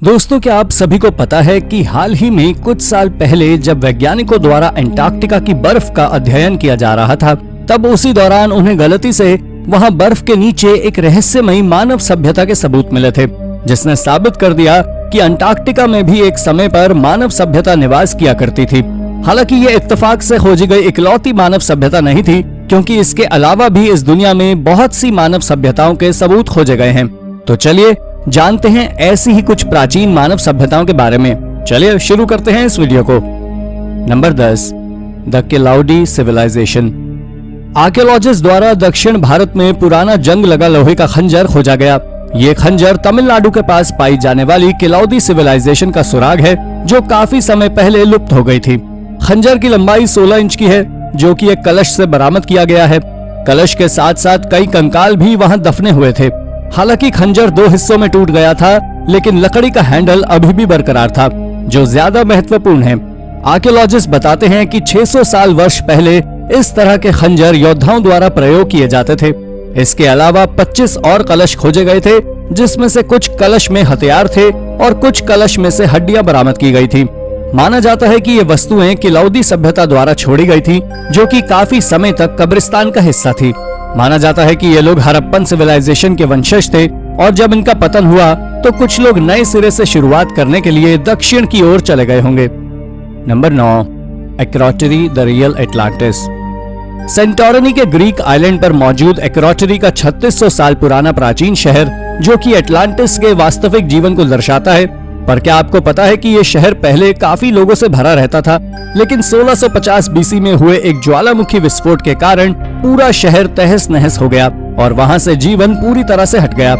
दोस्तों, क्या आप सभी को पता है कि हाल ही में कुछ साल पहले जब वैज्ञानिकों द्वारा अंटार्कटिका की बर्फ का अध्ययन किया जा रहा था, तब उसी दौरान उन्हें गलती से वहां बर्फ के नीचे एक रहस्यमयी मानव सभ्यता के सबूत मिले थे, जिसने साबित कर दिया कि अंटार्कटिका में भी एक समय पर मानव सभ्यता निवास किया करती थी। हालांकि ये इत्तेफाक से खोजी गई इकलौती मानव सभ्यता नहीं थी, क्योंकि इसके अलावा भी इस दुनिया में बहुत सी मानव सभ्यताओं के सबूत खोजे गए हैं। तो चलिए जानते हैं ऐसी ही कुछ प्राचीन मानव सभ्यताओं के बारे में। चलिए शुरू करते हैं इस वीडियो को। Number 10, the Keeladi civilisation. Archaeologist द्वारा दक्षिण भारत में पुराना जंग लगा लोहे का खंजर खोजा गया। ये खंजर तमिलनाडु के पास पाई जाने वाली किलाउडी सिविलाइजेशन का सुराग है, जो काफी समय पहले लुप्त हो गई थी। खंजर की लंबाई 16 इंच की है, जो कि एक कलश से बरामद किया गया है। कलश के साथ साथ कई कंकाल भी वहां दफने हुए थे। हालांकि खंजर 2 हिस्सों में टूट गया था, लेकिन लकड़ी का हैंडल अभी भी बरकरार था, जो ज्यादा महत्वपूर्ण है। आर्कियोलॉजिस्ट बताते हैं कि 600 साल वर्ष पहले इस तरह के खंजर योद्धाओं द्वारा प्रयोग किए जाते थे। इसके अलावा 25 और कलश खोजे गए थे, जिसमें से कुछ कलश में हथियार थे और कुछ कलश में से हड्डियां बरामद की गई थी। माना जाता है कि ये वस्तुएं किलाउडी सभ्यता द्वारा छोड़ी गई थी, जो कि काफी समय तक कब्रिस्तान का हिस्सा थी। माना जाता है कि ये लोग हड़प्पन सिविलाइजेशन के वंशज थे, और जब इनका पतन हुआ तो कुछ लोग नए सिरे से शुरुआत करने के लिए दक्षिण की ओर चले गए होंगे। Number 9, Akrotiri the real Atlantis. Santorini के ग्रीक आइलैंड पर मौजूद एक्रोटरी का 3600 साल पुराना प्राचीन शहर, जो कि एटलांटिस के वास्तविक जीवन को दर्शाता है। पर क्या आपको पता है कि ये शहर पहले काफी लोगों से भरा रहता था, लेकिन 1650 बीसी में हुए एक ज्वालामुखी विस्फोट के कारण पूरा शहर तहस नहस हो गया और वहां से जीवन पूरी तरह से हट गया।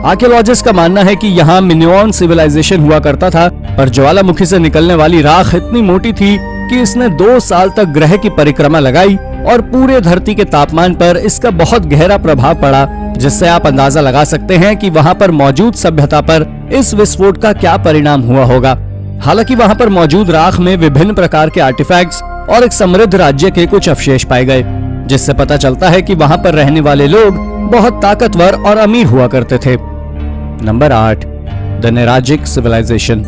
आर्कियोलॉजिस्ट का मानना है कि यहाँ मिनोअन सिविलाइजेशन हुआ करता था, पर ज्वालामुखी से निकलने वाली राख इतनी मोटी थी कि इसने 2 साल तक ग्रह की परिक्रमा लगाई और पूरे धरती के तापमान पर इसका बहुत गहरा प्रभाव पड़ा, जिससे आप अंदाजा लगा सकते हैं कि वहां पर मौजूद सभ्यता पर इस विस्फोट का क्या परिणाम हुआ होगा। हालांकि वहां पर मौजूद राख में विभिन्न प्रकार के आर्टिफैक्ट्स और एक समृद्ध राज्य के कुछ अवशेष पाए गए, जिससे पता चलता है कि वहां पर रहने वाले लोग बहुत ताकतवर और अमीर हुआ करते थे। नंबर 8, द नेराजिक सिविलाइजेशन।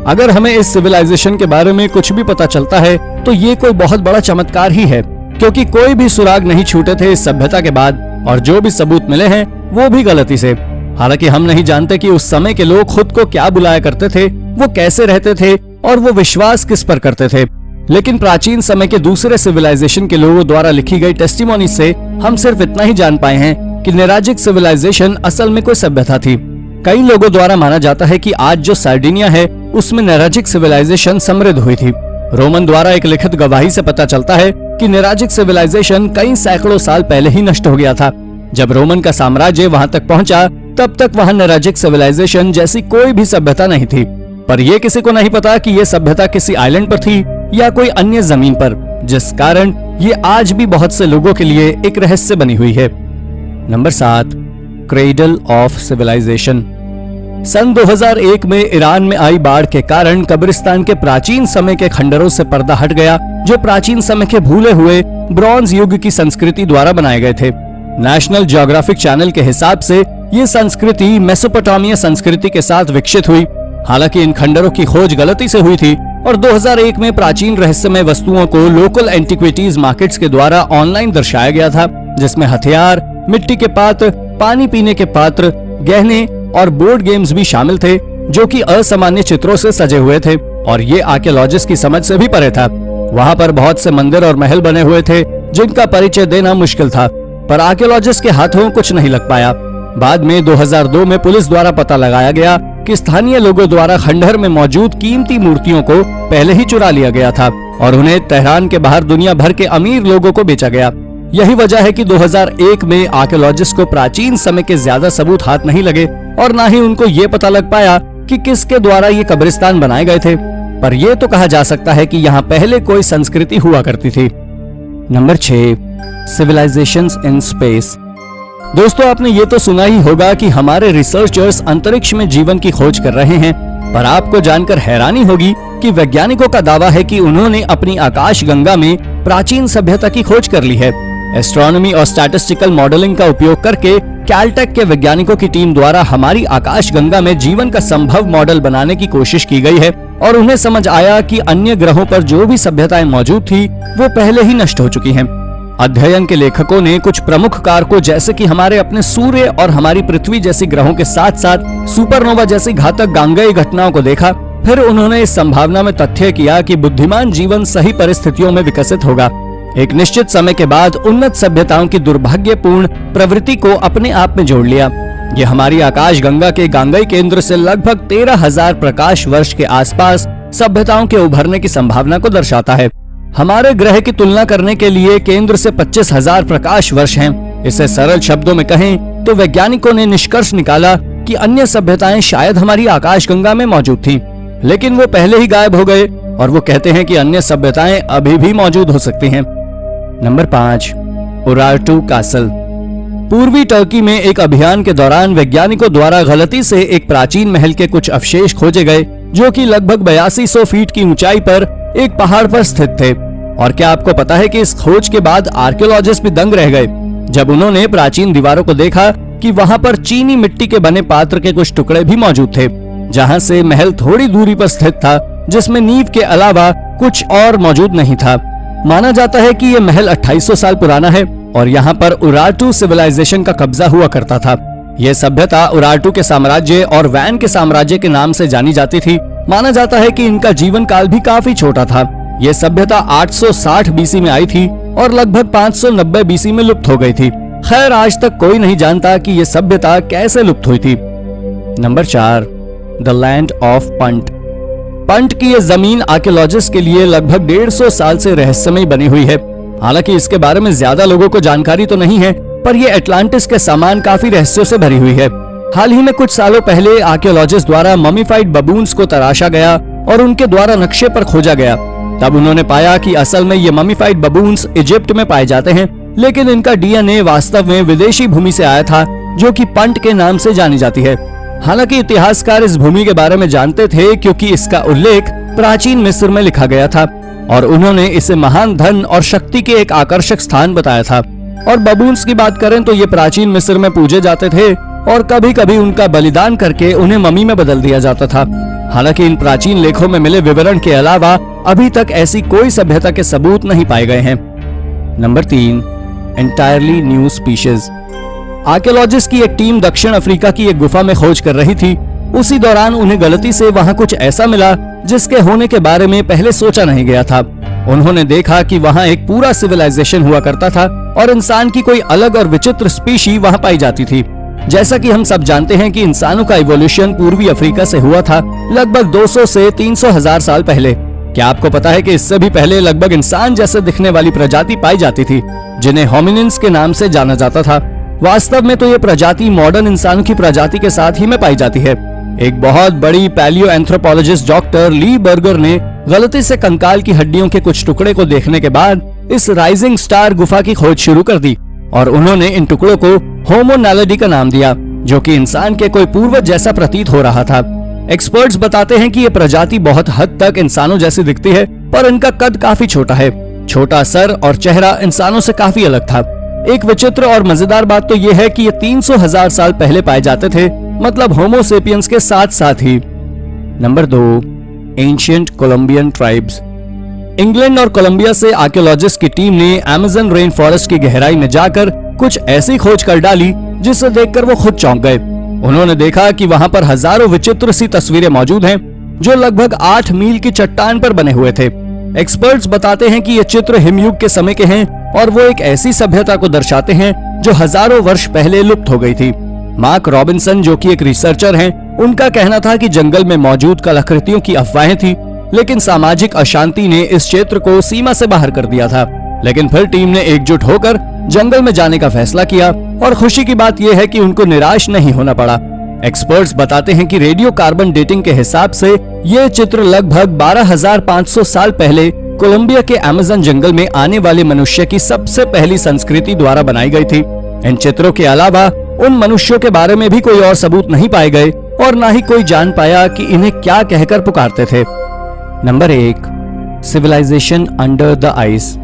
अगर हमें इस सिविलाइजेशन के बारे में कुछ भी पता चलता है तो ये कोई बहुत बड़ा चमत्कार ही है, क्योंकि कोई भी सुराग नहीं छूटे थे इस सभ्यता के बाद, और जो भी सबूत मिले हैं वो भी गलती से। हालांकि हम नहीं जानते कि उस समय के लोग खुद को क्या बुलाया करते थे, वो कैसे रहते थे और वो विश्वास किस पर करते थे। लेकिन प्राचीन समय के दूसरे सिविलाइजेशन के लोगों द्वारा लिखी गई टेस्टिमोनी से हम सिर्फ इतना ही जान पाए हैं कि नेराजिक सिविलाइजेशन असल में कोई सभ्यता थी। कई लोगों द्वारा माना जाता है कि आज जो सार्डिनिया है उसमें नेराजिक सिविलाइजेशन समृद्ध हुई थी। रोमन द्वारा एक लिखित गवाही से पता चलता है कि नेराजिक सिविलाइजेशन कई सैकड़ों साल पहले ही नष्ट हो गया था। जब रोमन का साम्राज्य वहां तक पहुंचा, तब तक वहां नेराजिक सिविलाइजेशन जैसी कोई भी सभ्यता नहीं थी। पर यह किसी को नहीं पता कि यह सभ्यता किसी आइलैंड पर थी या कोई अन्य जमीन पर, जिस कारण ये आज भी बहुत से लोगों के लिए एक रहस्य बनी हुई है। Number 7, cradle of civilisation. सन 2001 में ईरान में आई बाढ़ के कारण कब्रिस्तान के प्राचीन समय के खंडरों से पर्दा हट गया, जो प्राचीन समय के भूले हुए ब्रॉन्ज युग की संस्कृति द्वारा बनाए गए थे। नेशनल ज्योग्राफिक चैनल के हिसाब से ये संस्कृति मेसोपोटामिया संस्कृति के साथ विकसित हुई। हालांकि इन खंडरों की खोज गलती से हुई थी और 2001 में प्राचीन रहस्यमय वस्तुओं को लोकल एंटिक्विटीज मार्केट्स के द्वारा ऑनलाइन दर्शाया गया था, जिसमें हथियार, मिट्टी के पात्र, पानी पीने के पात्र, गहने और बोर्ड गेम्स भी शामिल थे, जो कि असामान्य चित्रों से सजे हुए थे, और ये आर्कियोलॉजिस्ट की समझ से भी परे था। वहां पर बहुत से मंदिर और महल बने हुए थे, जिनका परिचय देना मुश्किल था, पर आर्कियोलॉजिस्ट के हाथों कुछ नहीं लग पाया। बाद में 2002 में पुलिस द्वारा पता लगाया गया कि स्थानीय लोगों द्वारा खंडहर में मौजूद कीमती मूर्तियों को पहले ही चुरा लिया गया था और उन्हें तेहरान के बाहर दुनिया भर के अमीर लोगों को बेचा गया। यही वजह है कि 2001 में आर्कियोलॉजिस्ट को प्राचीन समय के ज्यादा सबूत हाथ नहीं लगे और न ही उनको ये पता लग पाया कि किसके द्वारा ये कब्रिस्तान बनाए गए थे। पर यह तो कहा जा सकता है कि यहाँ पहले कोई संस्कृति हुआ करती थी। Number 6, civilisations in space. दोस्तों, आपने ये तो सुना ही होगा कि हमारे रिसर्चर्स अंतरिक्ष में जीवन की खोज कर रहे हैं, पर आपको जानकर हैरानी होगी कि वैज्ञानिकों का दावा है कि उन्होंने अपनी आकाश गंगा में प्राचीन सभ्यता की खोज कर ली है। एस्ट्रोनॉमी और स्टैटिस्टिकल मॉडलिंग का उपयोग करके कैलटेक के वैज्ञानिकों की टीम द्वारा हमारी आकाशगंगा में जीवन का संभव मॉडल बनाने की कोशिश की गई है और उन्हें समझ आया कि अन्य ग्रहों पर जो भी सभ्यताएं मौजूद थी वो पहले ही नष्ट हो चुकी हैं। अध्ययन के लेखकों ने कुछ प्रमुख कारकों जैसे कि हमारे अपने सूर्य और हमारी पृथ्वी जैसी ग्रहों के साथ साथ सुपरनोवा जैसी घातक गांगेय घटनाओं को देखा। फिर उन्होंने इस संभावना में तथ्य किया कि बुद्धिमान जीवन सही परिस्थितियों में विकसित होगा। एक निश्चित समय के बाद उन्नत सभ्यताओं की दुर्भाग्यपूर्ण प्रवृत्ति को अपने आप में जोड़ लिया। ये हमारी आकाश गंगा के गांगेय केंद्र से लगभग 13,000 प्रकाश वर्ष के आसपास सभ्यताओं के उभरने की संभावना को दर्शाता है। हमारे ग्रह की तुलना करने के लिए केंद्र से 25,000 प्रकाश वर्ष हैं। इसे सरल शब्दों में कहें तो वैज्ञानिकों ने निष्कर्ष निकाला कि अन्य सभ्यताएं शायद हमारी आकाशगंगा में मौजूद थीं, लेकिन वो पहले ही गायब हो गए और वो कहते हैं कि अन्य सभ्यताएं अभी भी मौजूद हो सकती हैं। Number 5, Urartu castle. पूर्वी टर्की में एक अभियान के दौरान वैज्ञानिकों द्वारा गलती से एक प्राचीन महल के कुछ अवशेष खोजे गए जो कि लगभग 8200 फीट की ऊंचाई पर एक पहाड़ पर स्थित थे। और क्या आपको पता है कि इस खोज के बाद आर्कियोलॉजिस्ट भी दंग रह गए जब उन्होंने प्राचीन दीवारों को देखा कि वहां पर चीनी मिट्टी के बने पात्र के कुछ टुकड़े भी मौजूद थे, जहां से महल थोड़ी दूरी पर स्थित था, जिसमें नींव के अलावा कुछ और मौजूद नहीं था। माना जाता है कि यह महल 2800 साल पुराना है और यहाँ पर उरारटू सिविलाइजेशन का कब्जा हुआ करता था। यह सभ्यता उरारटू के साम्राज्य और वैन के साम्राज्य के नाम से जानी जाती थी। माना जाता है कि इनका जीवन काल भी काफी छोटा था। यह सभ्यता 860 बीसी में आई थी और लगभग 590 बीसी में लुप्त हो गई थी। खैर, आज तक कोई नहीं जानता कि यह सभ्यता कैसे लुप्त हुई थी। Number 4, the land of punt. Punt की यह जमीन आर्कियोलॉजिस्ट के लिए लगभग 150 साल से रहस्यमय बनी हुई है। हालांकि इसके बारे में ज्यादा लोगों को जानकारी तो नहीं है, पर यह अटलांटिस के समान काफी रहस्यों से भरी हुई है। हाल ही में कुछ सालों पहले आर्कियोलॉजिस्ट द्वारा ममीफाइड बबून्स को तराशा गया और उनके द्वारा नक्शे पर खोजा गया। तब उन्होंने पाया कि असल में ये ममीफाइड बबून्स इजिप्ट में पाए जाते हैं, लेकिन इनका डीएनए वास्तव में विदेशी भूमि से आया था जो कि पंट के नाम से जानी जाती है। हालांकि इतिहासकार इस भूमि के बारे में जानते थे क्योंकि इसका उल्लेख प्राचीन मिस्र में लिखा गया था और उन्होंने इसे महान धन और शक्ति के एक आकर्षक स्थान बताया था। और बबून्स की बात करें तो ये प्राचीन मिस्र में पूजे जाते थे और कभी कभी उनका बलिदान करके उन्हें ममी में बदल दिया जाता था। हालांकि इन प्राचीन लेखों में मिले विवरण के अलावा अभी तक ऐसी कोई सभ्यता के सबूत नहीं पाए गए हैं। Number 3, entirely new species. Archaeologist की एक टीम दक्षिण अफ्रीका की एक गुफा में खोज कर रही थी। उसी दौरान उन्हें गलती से वहां कुछ ऐसा मिला जिसके होने के बारे में पहले सोचा नहीं गया था। उन्होंने देखा कि वहां एक पूरा सिविलाइजेशन हुआ करता था और इंसान की कोई अलग और विचित्र स्पीशी वहां पाई जाती थी। जैसा कि हम सब जानते हैं कि इंसानों का इवोल्यूशन पूर्वी अफ्रीका से हुआ था लगभग 200 से 300 हजार साल पहले। क्या आपको पता है कि इससे भी पहले लगभग इंसान जैसे दिखने वाली प्रजाति पाई जाती थी जिन्हें होमिनिन्स के नाम से जाना जाता था। वास्तव में तो ये प्रजाति मॉडर्न इंसानों की प्रजाति के साथ ही में पाई जाती है। एक बहुत बड़ी palaeo anthropologist doctor Li burger ने गलती से कंकाल की हड्डियों के कुछ टुकड़े को देखने के बाद इस राइजिंग स्टार गुफा की खोज शुरू कर दी और उन्होंने इन टुकड़ों को होमो नैलिडी का नाम दिया, जो कि इंसान के कोई पूर्वज जैसा प्रतीत हो रहा था। एक्सपर्ट्स बताते हैं कि ये प्रजाति बहुत हद तक इंसानों जैसी दिखती है, पर इनका कद काफी छोटा है। छोटा सर और चेहरा इंसानों से काफी अलग था। एक विचित्र और मजेदार बात तो ये है कि ये 300,000 साल पहले पाए जाते थे, मतलब होमो सेपियंस के साथ साथ ही। Number 2, ancient Colombian tribes. England और कोलंबिया से आर्कियोलॉजिस्ट की टीम ने अमेज़न रेन फॉरेस्ट की गहराई में जाकर कुछ ऐसी खोज कर डाली जिसे देखकर वो खुद चौंक गए। उन्होंने देखा कि वहां पर हजारों विचित्र सी तस्वीरें मौजूद हैं जो लगभग 8 मील की चट्टान पर बने हुए थे। एक्सपर्ट्स बताते हैं कि ये चित्र हिमयुग के समय के हैं और वो एक ऐसी सभ्यता को दर्शाते हैं जो हजारों वर्ष पहले लुप्त हो गई थी। मार्क रॉबिन्सन, जो कि एक रिसर्चर हैं, उनका कहना था कि जंगल में मौजूद कलाकृतियों की अफवाहें थी, लेकिन सामाजिक अशांति ने इस क्षेत्र को सीमा से बाहर कर दिया था। लेकिन फिर टीम ने एकजुट होकर जंगल में जाने का फैसला किया और खुशी की बात यह है कि उनको निराश नहीं होना पड़ा। एक्सपर्ट्स बताते हैं कि रेडियो कार्बन डेटिंग के हिसाब से ये चित्र लगभग 12,500 साल पहले कोलंबिया के अमेज़न जंगल में आने वाले मनुष्य की सबसे पहली संस्कृति द्वारा बनाई गई थी। इन चित्रों के अलावा उन मनुष्यों के बारे में भी कोई और सबूत नहीं पाए गए और न ही कोई जान पाया कि इन्हें क्या कहकर पुकारते थे। Number 1, civilisation under the ice.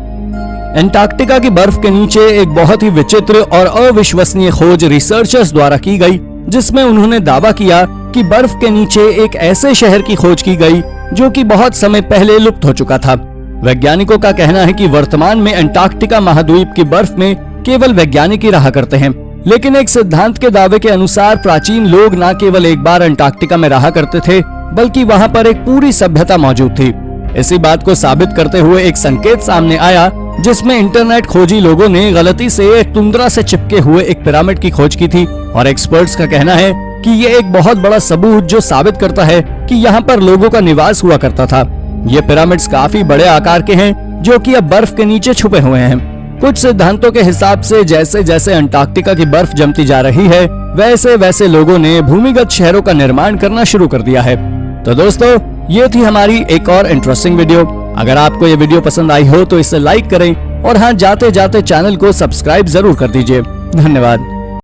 Antarctica की बर्फ के नीचे एक बहुत ही विचित्र और अविश्वसनीय खोज रिसर्चर्स द्वारा की गई, जिसमें उन्होंने दावा किया कि बर्फ के नीचे एक ऐसे शहर की खोज की गई जो कि बहुत समय पहले लुप्त हो चुका था। वैज्ञानिकों का कहना है कि वर्तमान में एंटार्क्टिका महाद्वीप की बर्फ में केवल वैज्ञानिक ही रहा करते हैं, लेकिन एक सिद्धांत के दावे के अनुसार प्राचीन लोग न केवल एक बार एंटार्क्टिका में रहा करते थे, बल्कि वहां पर एक पूरी सभ्यता मौजूद थी। इसी बात को साबित करते हुए एक संकेत सामने आया, जिसमें इंटरनेट खोजी लोगों ने गलती से टुंड्रा से चिपके हुए एक पिरामिड की खोज की थी और एक्सपर्ट्स का कहना है कि ये एक बहुत बड़ा सबूत जो साबित करता है कि यहाँ पर लोगों का निवास हुआ करता था। ये पिरामिड्स काफी बड़े आकार के हैं, जो कि अब बर्फ के नीचे छुपे हुए हैं। कुछ सिद्धांतों के हिसाब से जैसे जैसे अंटार्कटिका की बर्फ जमती जा रही है, वैसे वैसे लोगों ने भूमिगत शहरों का निर्माण करना शुरू कर दिया है। तो दोस्तों, ये थी हमारी एक और इंटरेस्टिंग वीडियो। अगर आपको ये वीडियो पसंद आई हो तो इसे लाइक करें और हाँ, जाते जाते चैनल को सब्सक्राइब जरूर कर दीजिए। धन्यवाद।